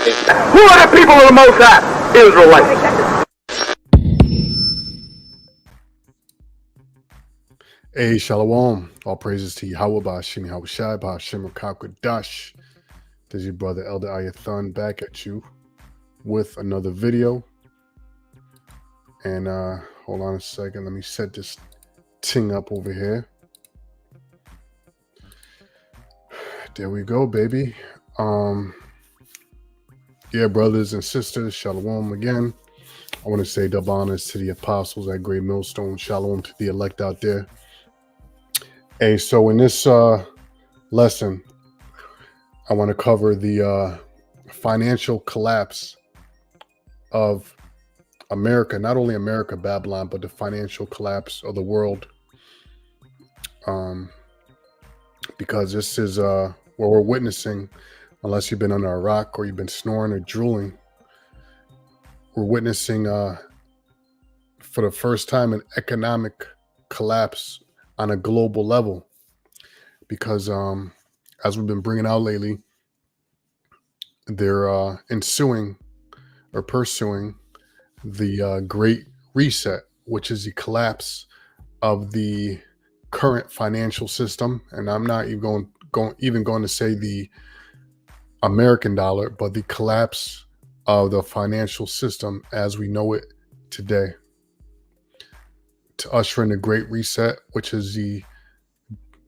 Who are the people of the Most High? Israelites. Hey, Shalom. All praises to Yahweh, Ba'ashim Yahushai, Ba'ashim Rakakadash. This is your brother Elder Ayathan back at you with another video. And hold on a second. Let me set this thing up over here. There we go, baby. Yeah, brothers and sisters, Shalom again. I want to say double honors to the apostles at Great Millstone. Shalom to the elect out there. Hey, so in this lesson, I want to cover the financial collapse of America, not only America, Babylon, but the financial collapse of the world. Because this is what we're witnessing, unless you've been under a rock or you've been snoring or drooling. We're witnessing, for the first time, an economic collapse on a global level. Because as we've been bringing out lately, they're pursuing the Great Reset, which is the collapse of the current financial system. And I'm not even going to say the American dollar, but the collapse of the financial system as we know it today, to usher in the Great Reset, which is the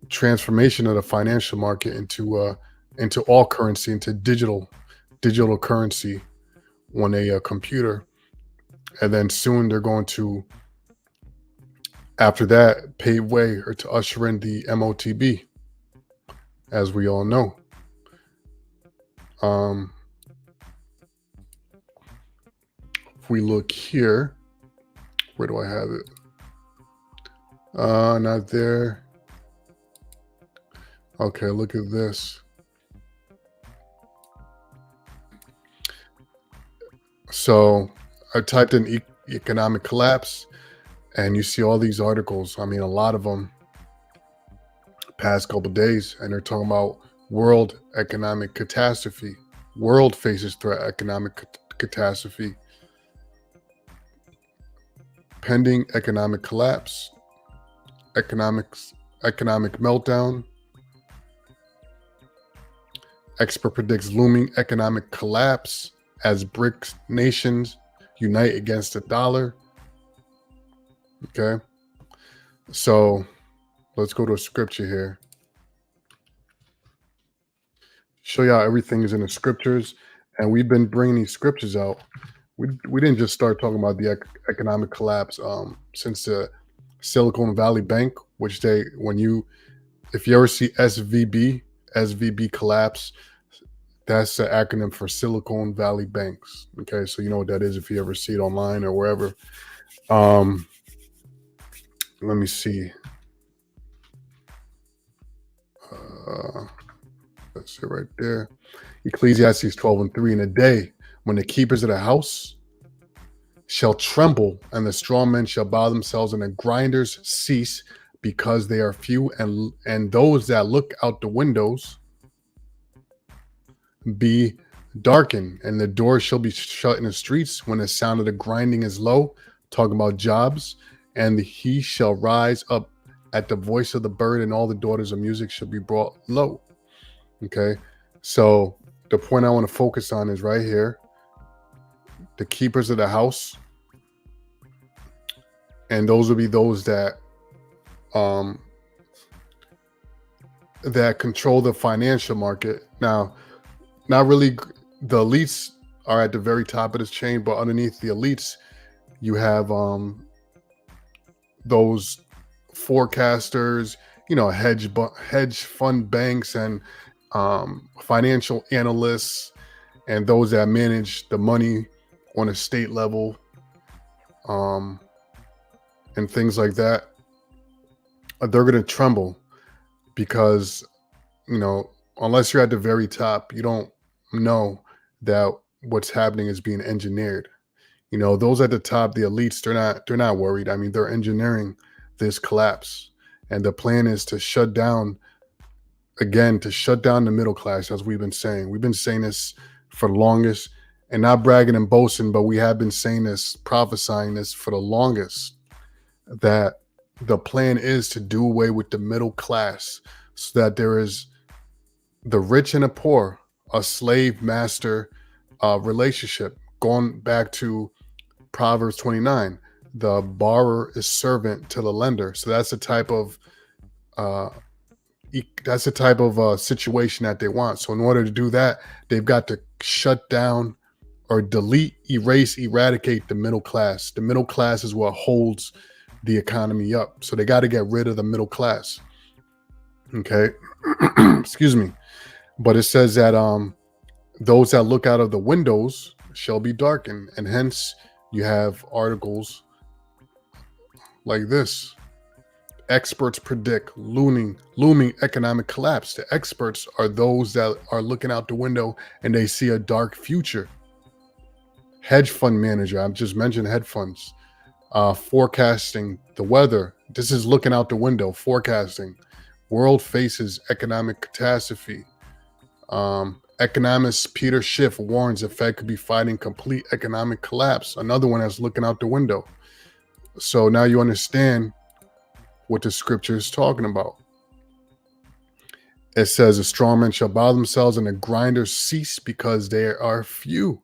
transformation of the financial market into all currency, into digital currency on a computer. And then soon they're going to, after that, pave way or to usher in the MOTB, as we all know. If we look here, where do I have it? Not there. Okay, look at this. So I typed in economic collapse, and you see all these articles. I mean, a lot of them past couple of days, and they're talking about world economic catastrophe. World faces threat economic catastrophe. Pending economic collapse. Economic meltdown. Expert predicts looming economic collapse as BRICS nations unite against the dollar. Okay, so let's go to a scripture here. Show y'all everything is in the scriptures, and we've been bringing these scriptures out. We didn't just start talking about the economic collapse since the Silicon Valley Bank, which if you ever see SVB collapse, that's the acronym for Silicon Valley Banks. Okay, so you know what that is if you ever see it online or wherever. Let me see. That's it right there. Ecclesiastes 12:3. In a day when the keepers of the house shall tremble, and the strong men shall bow themselves, and the grinders cease, because they are few, and those that look out the windows be darkened, and the doors shall be shut in the streets when the sound of the grinding is low. Talking about jobs. And he shall rise up at the voice of the bird, and all the daughters of music shall be brought low. Okay, so the point I want to focus on is right here. The keepers of the house, and those will be those that that control the financial market. Now, not really, the elites are at the very top of this chain, but underneath the elites, you have those forecasters, hedge fund banks, and financial analysts, and those that manage the money on a state level, and things like that. They're going to tremble because, unless you're at the very top, you don't know that what's happening is being engineered. Those at the top, the elites, they're not worried. I mean, they're engineering this collapse, and the plan is to shut down the middle class, as we've been saying. We've been saying this for the longest, and not bragging and boasting, but we have been saying this, prophesying this for the longest, that the plan is to do away with the middle class so that there is the rich and the poor, a slave master relationship. Going back to Proverbs 29, the borrower is servant to the lender. So that's the type of situation that they want. So in order to do that, they've got to shut down or delete, erase, eradicate the middle class. The middle class is what holds the economy up. So they got to get rid of the middle class. Okay. Excuse me. But it says that those that look out of the windows shall be darkened. And hence you have articles like this. Experts predict looming economic collapse. The experts are those that are looking out the window and they see a dark future. Hedge fund manager, I've just mentioned hedge funds. Forecasting the weather. This is looking out the window, forecasting. World faces economic catastrophe. Economist Peter Schiff warns the Fed could be fighting complete economic collapse. Another one that's looking out the window. So now you understand what the scripture is talking about. It says, "A strong man shall bow themselves and the grinders cease because they are few."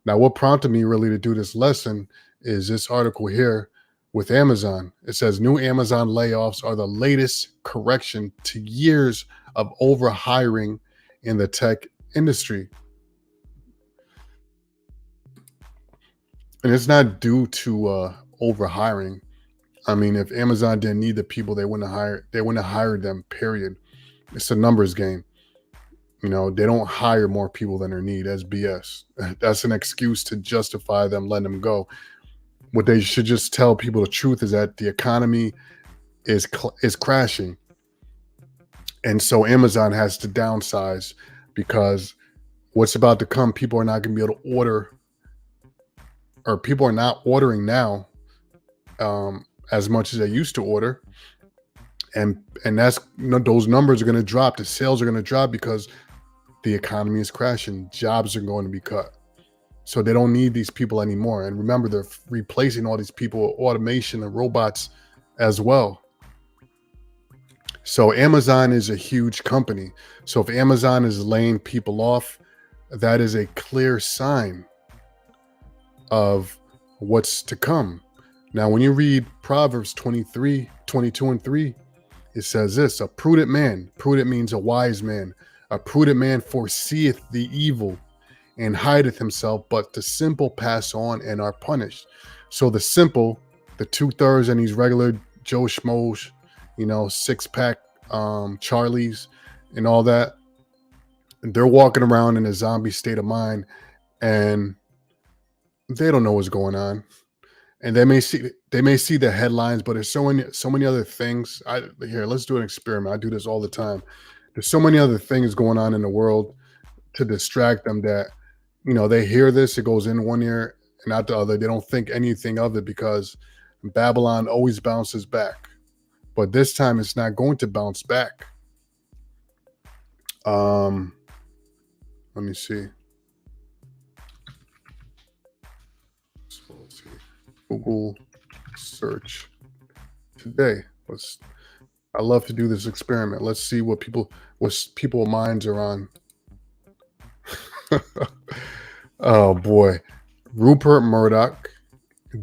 Now, what prompted me really to do this lesson is this article here with Amazon. It says, new Amazon layoffs are the latest correction to years of overhiring in the tech industry. And it's not due to overhiring. I mean, if Amazon didn't need the people, they wouldn't have hired them, period. It's a numbers game. You know, they don't hire more people than they need. That's BS. That's an excuse to justify them letting them go. What they should just tell people the truth is that the economy is crashing. And so Amazon has to downsize because what's about to come, people are not going to be able to order, or people are not ordering now as much as they used to order. And that's, those numbers are going to drop. The sales are going to drop because the economy is crashing. Jobs are going to be cut. So they don't need these people anymore. And remember, they're replacing all these people with automation and robots as well. So Amazon is a huge company. So if Amazon is laying people off, that is a clear sign of what's to come. Now, when you read Proverbs 23, 22 and 3, it says this: a prudent man, prudent means a wise man, a prudent man foreseeth the evil and hideth himself, but the simple pass on and are punished. So the simple, the 2/3 and these regular Joe Schmoes, six-pack Charlies and all that, they're walking around in a zombie state of mind and they don't know what's going on. And they may see the headlines, but there's so many other things. Here, let's do an experiment. I do this all the time. There's so many other things going on in the world to distract them that, they hear this, it goes in one ear and out the other. They don't think anything of it because Babylon always bounces back. But this time it's not going to bounce back. Let me see. So let's see. Google search today. I love to do this experiment. Let's see what people's minds are on. Oh boy. Rupert Murdoch,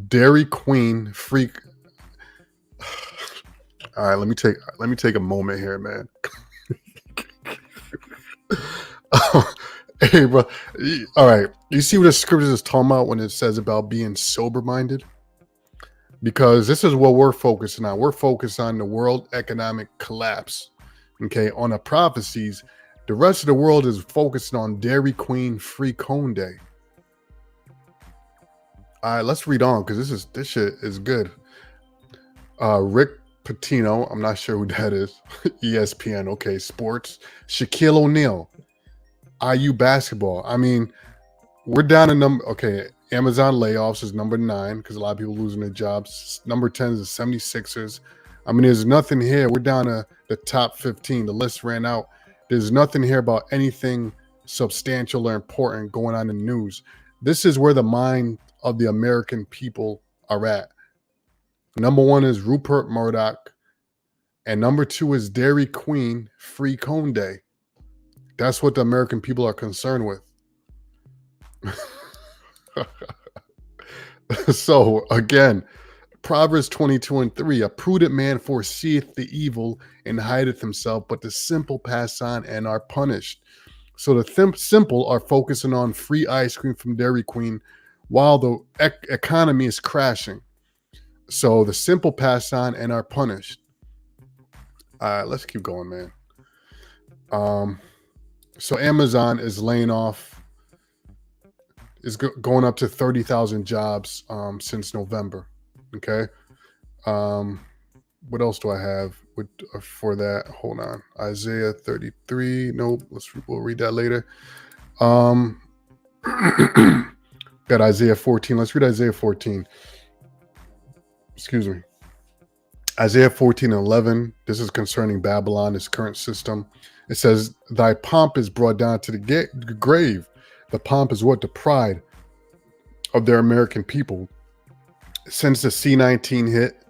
Dairy Queen freak. All right, let me take a moment here, man. Hey, bro. All right. You see what the scripture is talking about when it says about being sober-minded? Because this is what we're focusing on. We're focused on the world economic collapse. Okay, on the prophecies. The rest of the world is focusing on Dairy Queen Free Cone Day. All right, let's read on because this shit is good. Rick Pitino, I'm not sure who that is. ESPN, okay, sports. Shaquille O'Neal, IU basketball. I mean, we're down to number. Okay, Amazon layoffs is number 9 because a lot of people losing their jobs. Number 10 is the 76ers. I mean, there's nothing here. We're down to the top 15. The list ran out. There's nothing here about anything substantial or important going on in the news. This is where the mind of the American people are at. Number one is Rupert Murdoch, and number two is Dairy Queen Free Cone Day. That's what the American people are concerned with. So again, Proverbs 22:3, a prudent man foreseeth the evil and hideth himself, but the simple pass on and are punished. So the simple are focusing on free ice cream from Dairy Queen while the economy is crashing. So the simple pass on and are punished. Let's keep going, man. So Amazon is laying off, going up to 30,000 jobs since November. Okay. What else do I have for that? Hold on. Isaiah 33. Nope. We'll read that later. Got Isaiah 14. Let's read Isaiah 14. Excuse me. Isaiah 14:11. This is concerning Babylon, its current system. It says, thy pomp is brought down to the grave. The pomp is what? The pride of their American people. Since the C-19 hit,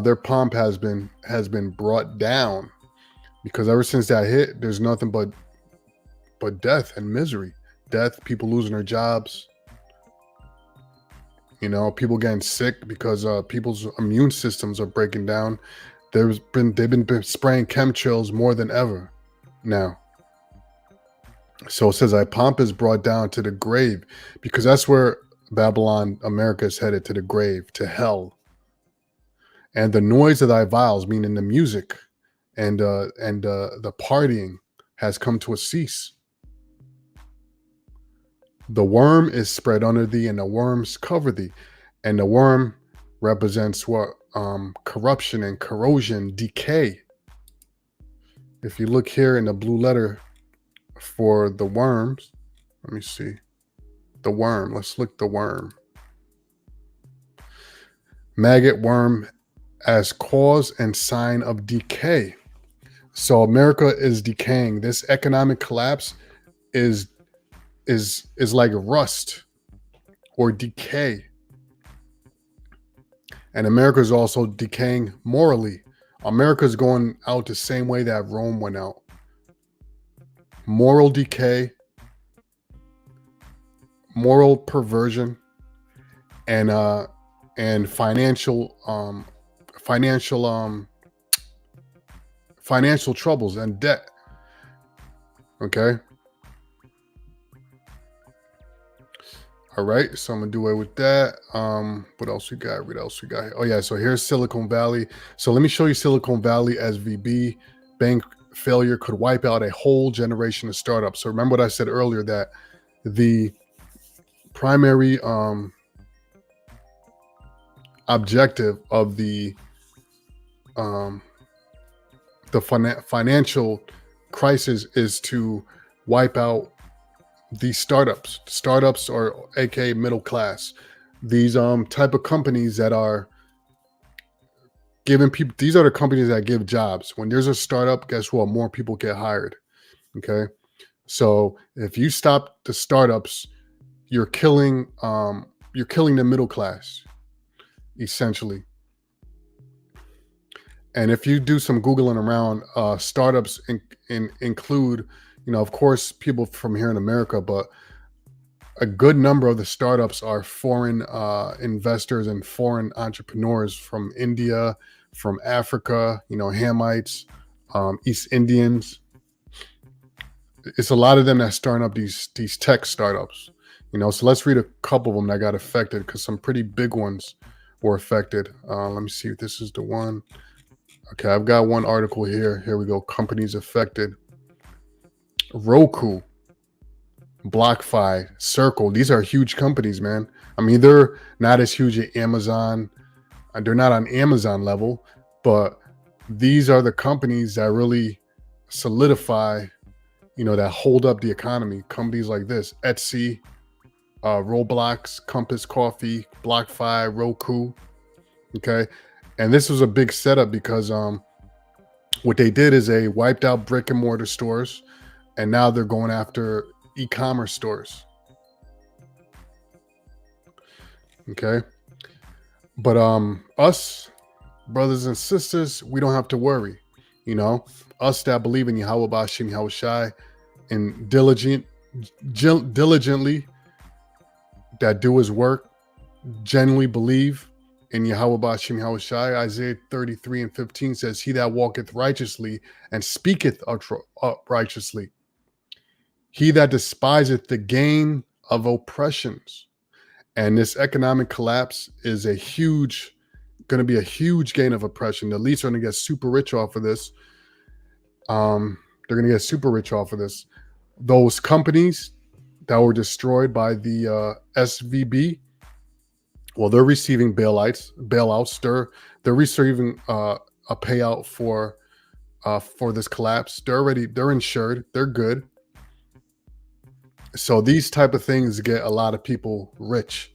their pomp has been brought down, because ever since that hit, there's nothing but death and misery. Death, people losing their jobs, people getting sick because people's immune systems are breaking down. They've been spraying chemtrails more than ever now. So it says, thy pomp is brought down to the grave, because that's where Babylon, America, is headed, to the grave, to hell. And the noise of thy viols, meaning the music and the partying, has come to a cease. The worm is spread under thee, and the worms cover thee. And the worm represents what? Corruption and corrosion, decay. If you look here in the blue letter for the worms, let me see. The worm, let's look the worm. Maggot, worm, as cause and sign of decay. So America is decaying. This economic collapse is like rust or decay. And America is also decaying morally. America is going out the same way that Rome went out. Moral decay, moral perversion, and financial troubles and debt. Okay. All right, so I'm gonna do away with that. What else we got? Oh yeah, so here's Silicon Valley. So let me show you Silicon Valley SVB. Bank failure could wipe out a whole generation of startups. So remember what I said earlier, that the primary objective of the financial crisis is to wipe out these startups. Startups are aka middle class. These type of companies that are giving people, these are the companies that give jobs. When there's a startup, guess what? More people get hired. Okay. So if you stop the startups, you're killing the middle class, essentially. And if you do some Googling around, startups include, of course, people from here in America, but a good number of the startups are foreign investors and foreign entrepreneurs from India, from Africa, Hamites, East Indians. It's a lot of them that starting up these tech startups, So let's read a couple of them that got affected, because some pretty big ones were affected. Let me see if this is the one. Okay, I've got one article here. Here we go. Companies affected. Roku, BlockFi, Circle. These are huge companies, man. I mean, they're not as huge as Amazon. They're not on Amazon level, but these are the companies that really solidify, that hold up the economy. Companies like this: Etsy, Roblox, Compass Coffee, BlockFi, Roku. Okay. And this was a big setup, because what they did is they wiped out brick and mortar stores, and now they're going after e-commerce stores. Okay, but us brothers and sisters, we don't have to worry. You know, us that believe in Yahweh Bashim Yahweh Shai and diligently that do his work, genuinely believe in Yahweh Bashim Yahweh Shai. Isaiah 33:15 says, "He that walketh righteously and speaketh uprighteously, he that despiseth the gain of oppressions." And this economic collapse is going to be a huge gain of oppression. The elites are going to get super rich off of this. They're going to get super rich off of this. Those companies that were destroyed by the SVB, well, they're receiving bailouts. They're receiving a payout for this collapse. They're insured. They're good. So these type of things get a lot of people rich.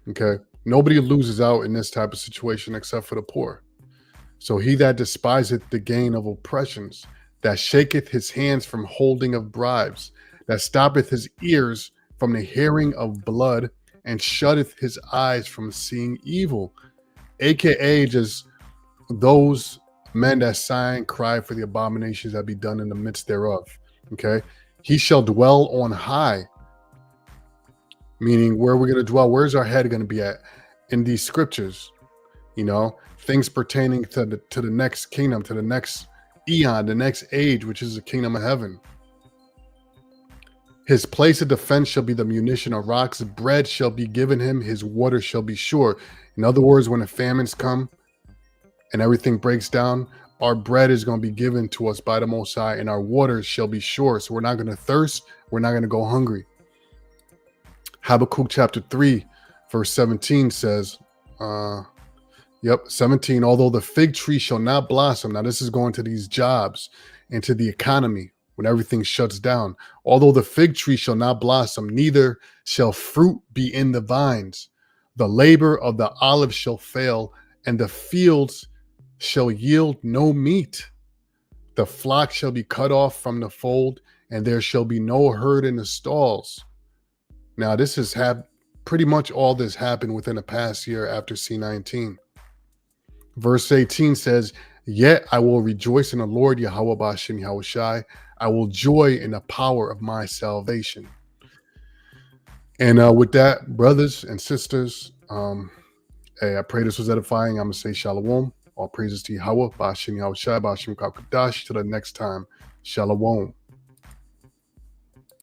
Okay, nobody loses out in this type of situation except for the poor. So he that despiseth the gain of oppressions, that shaketh his hands from holding of bribes, that stoppeth his ears from the hearing of blood, and shutteth his eyes from seeing evil, aka just those men that sigh and cry for the abominations that be done in the midst thereof. Okay, he shall dwell on high, meaning where we're going to dwell. Where's our head going to be at in these scriptures? You know, things pertaining to the next kingdom, to the next eon, the next age, which is the kingdom of heaven. His place of defense shall be the munition of rocks. Bread shall be given him. His water shall be sure. In other words, when the famines come and everything breaks down, our bread is going to be given to us by the Most High, and our waters shall be sure. So we're not going to thirst. We're not going to go hungry. Habakkuk chapter 3, verse 17 says, 17, although the fig tree shall not blossom. Now this is going to these jobs and to the economy when everything shuts down. Although the fig tree shall not blossom, neither shall fruit be in the vines. The labor of the olive shall fail, and the fields shall yield no meat. The flock shall be cut off from the fold, and there shall be no herd in the stalls. Now, this has pretty much all this happened within the past year after C19. Verse 18 says, "Yet I will rejoice in the Lord, Yahweh Bashim Yahweh Shai. I will joy in the power of my salvation." And with that, brothers and sisters, hey, I pray this was edifying. I'm going to say shalom. All praises to Yahweh, Bashim Yahweh Shai, Bashim Kakadash. Till the next time, shalom.